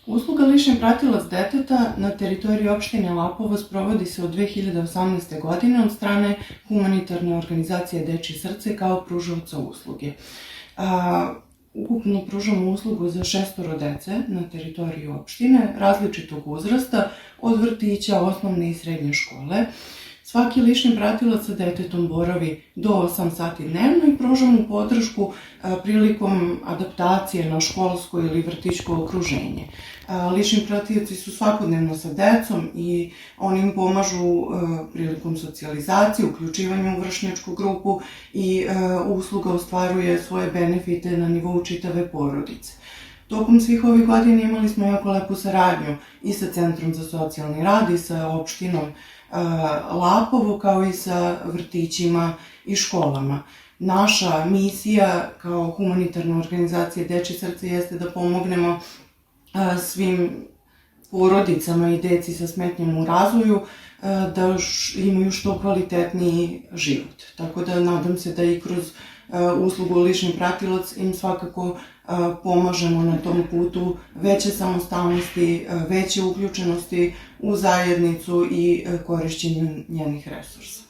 Usluga lični pratilac deteta na teritoriji opštine Lapovo sprovodi se od 2018. godine od strane humanitarne organizacije Dečije srce kao pružavca usluge. Ukupno pružamo uslugu za 6 dece na teritoriji opštine, različitog uzrasta, od vrtića, osnovne i srednje škole. Svaki lični pratilac sa detetom boravi do 8 sati dnevno i pružamo podršku prilikom adaptacije na školsko ili vrtićko okruženje. Lični pratilci su svakodnevno sa decom i oni im pomažu prilikom socijalizacije, uključivanju u vršnjačku grupu i usluga ostvaruje svoje benefite na nivou čitave porodice. Tokom svih ovih godina imali smo jako lepu saradnju i sa Centrom za socijalni rad i sa opštinom Lapovo, kao i sa vrtićima i školama. Naša misija kao humanitarna organizacija Dečije srce jeste da pomognemo svim porodicama i deci sa smetnjama u razvoju da imaju što kvalitetniji život. Tako da nadam se da i kroz uslugu lični pratilac im svakako pomažemo na tom putu veće samostalnosti, veće uključenosti u zajednicu i korišćenju njenih resursa.